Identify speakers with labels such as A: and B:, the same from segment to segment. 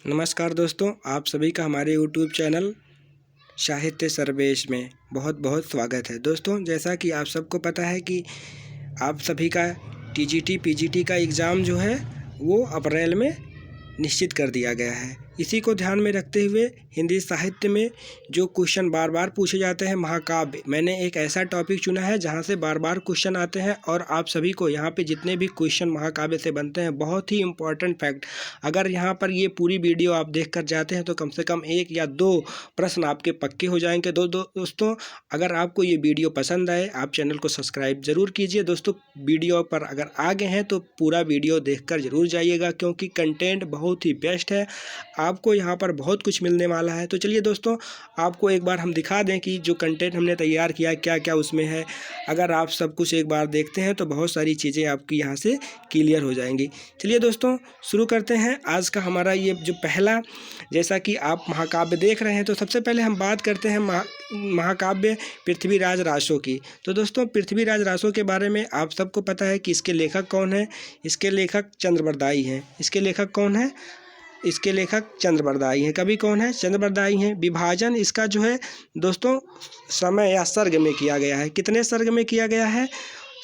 A: नमस्कार दोस्तों, आप सभी का हमारे यूट्यूब चैनल साहित्य सर्वेश में बहुत बहुत स्वागत है। दोस्तों, जैसा कि आप सबको पता है कि आप सभी का टीजीटी पीजीटी का एग्ज़ाम जो है वो अप्रैल में निश्चित कर दिया गया है। इसी को ध्यान में रखते हुए हिंदी साहित्य में जो क्वेश्चन बार बार पूछे जाते हैं, महाकाव्य, मैंने एक ऐसा टॉपिक चुना है जहां से बार बार क्वेश्चन आते हैं और आप सभी को यहां पे जितने भी क्वेश्चन महाकाव्य से बनते हैं, बहुत ही इंपॉर्टेंट फैक्ट, अगर यहां पर ये पूरी वीडियो आप देख कर जाते हैं तो कम से कम 1 या 2 प्रश्न आपके पक्के हो जाएंगे। दोस्तों, अगर आपको ये वीडियो पसंद आए, आप चैनल को सब्सक्राइब ज़रूर कीजिए। दोस्तों, वीडियो पर अगर आगे हैं तो पूरा वीडियो देखकर ज़रूर जाइएगा, क्योंकि कंटेंट बहुत ही बेस्ट है। आपको यहाँ पर बहुत कुछ मिलने वाला है। तो चलिए दोस्तों, आपको एक बार हम दिखा दें कि जो कंटेंट हमने तैयार किया है क्या क्या उसमें है। अगर आप सब कुछ एक बार देखते हैं तो बहुत सारी चीज़ें आपकी यहाँ से क्लियर हो जाएंगी। चलिए दोस्तों, शुरू करते हैं आज का हमारा ये जो पहला, जैसा कि आप महाकाव्य देख रहे हैं, तो सबसे पहले हम बात करते हैं महाकाव्य पृथ्वीराज रासो की। तो दोस्तों, पृथ्वीराज रासो के बारे में आप सबको पता है कि इसके लेखक कौन है। इसके लेखक चंद्रबरदाई हैं। इसके लेखक कौन है? इसके लेखक चंद्रबरदाई हैं। कवि कौन है? चंद्रबरदाई हैं। विभाजन इसका जो है दोस्तों समय या सर्ग में किया गया है। कितने सर्ग में किया गया है?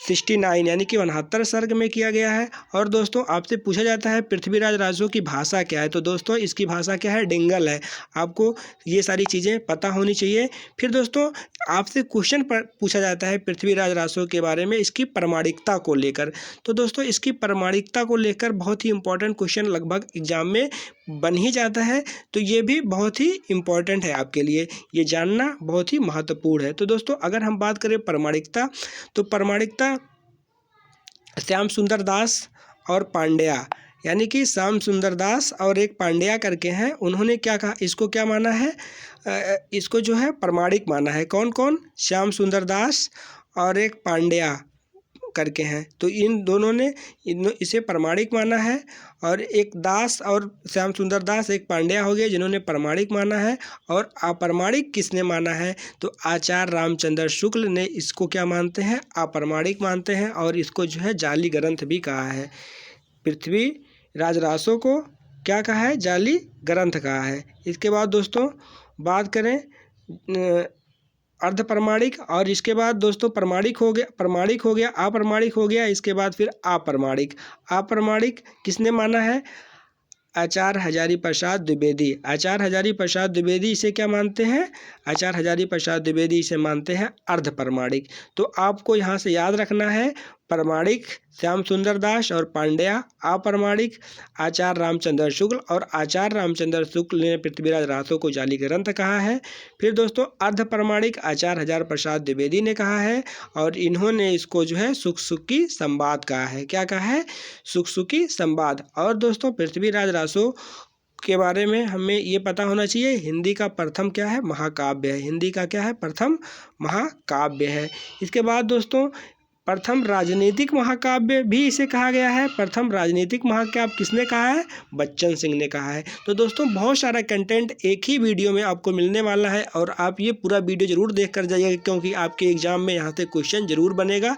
A: 69 यानी कि 69 सर्ग में किया गया है। और दोस्तों, आपसे पूछा जाता है पृथ्वीराज रासो की भाषा क्या है, तो दोस्तों इसकी भाषा क्या है? डिंगल है। आपको ये सारी चीज़ें पता होनी चाहिए। फिर दोस्तों, आपसे क्वेश्चन पूछा जाता है पृथ्वीराज रासो के बारे में इसकी प्रामाणिकता को लेकर। तो दोस्तों, इसकी प्रामाणिकता को लेकर बहुत ही इंपॉर्टेंट क्वेश्चन लगभग एग्जाम में बन ही जाता है। तो ये भी बहुत ही इम्पॉर्टेंट है आपके लिए, ये जानना बहुत ही महत्वपूर्ण है। तो दोस्तों, अगर हम बात करें प्रामाणिकता, तो प्रामाणिकता श्याम सुंदर दास और पांड्या, यानी कि श्याम सुंदर दास और एक पांड्या करके हैं, उन्होंने क्या कहा, इसको क्या माना है? इसको जो है प्रामाणिक माना है। कौन कौन? श्याम सुंदर दास और एक पांड्या करके हैं। तो इन दोनों ने इसे प्रामाणिक माना है। और एक दास और श्याम सुंदर दास, एक पांड्या हो गए जिन्होंने प्रामाणिक माना है। और अप्रामाणिक किसने माना है? तो आचार्य रामचंद्र शुक्ल ने इसको क्या मानते हैं? अप्रामाणिक मानते हैं। और इसको जो है जाली ग्रंथ भी कहा है। पृथ्वीराज रासो को क्या कहा है? जाली ग्रंथ कहा है। इसके बाद दोस्तों बात करें अर्ध प्रमाणिक, और इसके बाद दोस्तों प्रमाणिक हो गया, अप्रमाणिक हो गया। इसके बाद फिर अप्रमाणिक। अप्रमाणिक किसने माना है? आचार्य हजारी प्रसाद द्विवेदी। आचार्य हजारी प्रसाद द्विवेदी इसे क्या मानते हैं? आचार्य हजारी प्रसाद द्विवेदी इसे मानते हैं अर्ध प्रमाणिक। तो आपको यहाँ से याद रखना है, प्रमाणिक श्याम सुंदर दास और पांड्या, अप्रमाणिक आचार्य रामचंद्र शुक्ल, और आचार्य रामचंद्र शुक्ल ने पृथ्वीराज रासो को जाली ग्रंथ कहा है। फिर दोस्तों अर्ध प्रमाणिक आचार्य हजार प्रसाद द्विवेदी ने कहा है, और इन्होंने इसको जो है सुखसुखी संवाद कहा है। क्या कहा है? सुखसुखी संवाद। और दोस्तों, पृथ्वीराज रासो के बारे में हमें ये पता होना चाहिए, हिंदी का प्रथम क्या है? महाकाव्य है। हिंदी का क्या है? प्रथम महाकाव्य है। इसके बाद दोस्तों प्रथम राजनीतिक महाकाव्य भी इसे कहा गया है। प्रथम राजनीतिक महाकाव्य किसने कहा है? बच्चन सिंह ने कहा है। तो दोस्तों, बहुत सारा कंटेंट एक ही वीडियो में आपको मिलने वाला है, और आप ये पूरा वीडियो ज़रूर देख कर जाइएगा, क्योंकि आपके एग्ज़ाम में यहाँ से क्वेश्चन ज़रूर बनेगा।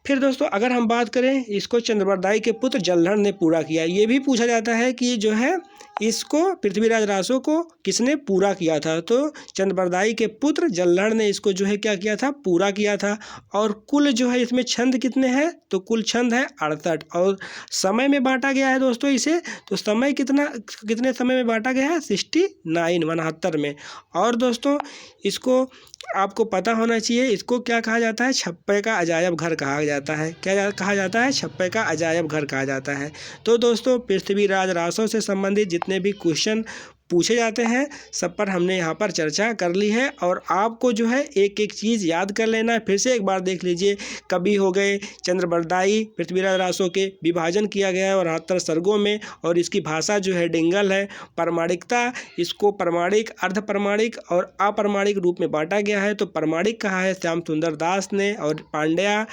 A: फिर दोस्तों, अगर हम बात करें, इसको चंद्रबरदाई के पुत्र जलहर ने पूरा किया। ये भी पूछा जाता है कि जो है इसको पृथ्वीराज रासो को किसने पूरा किया था? तो चंद्रबरदाई के पुत्र जलहर ने इसको जो है क्या किया था? पूरा किया था। और कुल जो है इसमें छंद कितने हैं? तो कुल छंद है 68। और समय में बांटा गया है दोस्तों इसे, तो समय कितने समय में बांटा गया है? 69 में। और दोस्तों, इसको आपको पता होना चाहिए, इसको क्या कहा जाता है? छप्पे का अजायब घर कहा जाता है। क्या कहा जाता है? छप्पे का अजायब घर कहा जाता है। तो दोस्तों, पृथ्वीराज रासो से संबंधित जितने भी क्वेश्चन पूछे जाते हैं, सब पर हमने यहाँ पर चर्चा कर ली है। और आपको जो है एक एक चीज़ याद कर लेना है। फिर से एक बार देख लीजिए, कवि हो गए चंद्रबरदाई, पृथ्वीराज रासो के विभाजन किया गया है और 69 सर्गों में, और इसकी भाषा जो है डिंगल है। प्रामाणिकता, इसको प्रामाणिक, अर्ध प्रमाणिक और अप्रमाणिक रूप में बांटा गया है। तो प्रामाणिक कहा है श्याम सुंदर दास ने, और पांड्या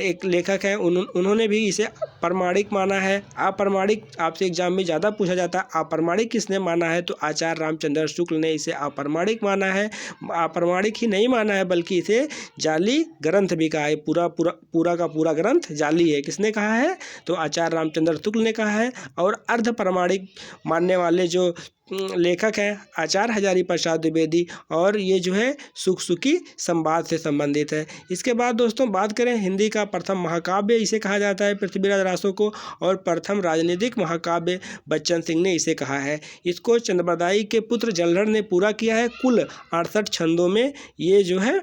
A: एक लेखक है, उन्होंने भी इसे प्रामाणिक माना है। अप्रमाणिक आपसे एग्जाम में ज़्यादा पूछा जाता है, अप्रमाणिक किसने माना है? तो आचार्य रामचंद्र शुक्ल ने इसे अप्रामाणिक माना है। अप्रामाणिक ही नहीं माना है बल्कि इसे जाली ग्रंथ भी कहा है। पूरा का पूरा ग्रंथ जाली है। किसने कहा है? तो आचार्य रामचंद्र शुक्ल ने कहा है। और अर्ध प्रमाणिक मानने वाले जो लेखक हैं आचार्य हजारी प्रसाद द्विवेदी, और ये जो है सुख सुखी संवाद से संबंधित है। इसके बाद दोस्तों बात करें हिंदी का प्रथम महाकाव्य, इसे कहा जाता है पृथ्वीराज रासो को, और प्रथम राजनीतिक महाकाव्य बच्चन सिंह ने इसे कहा है। इसको चंद्रबरदाई के पुत्र जलधर ने पूरा किया है। कुल 68 छंदों में ये जो है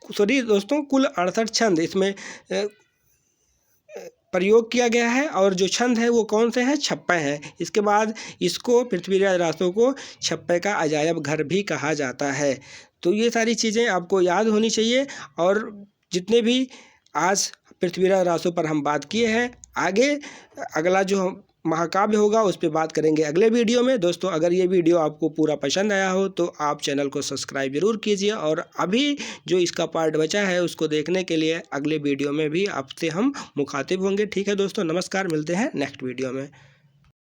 A: सॉरी दोस्तों, कुल 68 छंद इसमें प्रयोग किया गया है। और जो छंद है वो कौन से हैं? 56 हैं। इसके बाद इसको पृथ्वीराज रासो को 56 का अजायब घर भी कहा जाता है। तो ये सारी चीज़ें आपको याद होनी चाहिए। और जितने भी आज पृथ्वीराज रासो पर हम बात किए हैं, आगे अगला जो महाकाव्य होगा उस पर बात करेंगे अगले वीडियो में। दोस्तों अगर ये वीडियो आपको पूरा पसंद आया हो तो आप चैनल को सब्सक्राइब जरूर कीजिए, और अभी जो इसका पार्ट बचा है उसको देखने के लिए अगले वीडियो में भी आपसे हम मुखातिब होंगे। ठीक है दोस्तों, नमस्कार, मिलते हैं नेक्स्ट वीडियो में।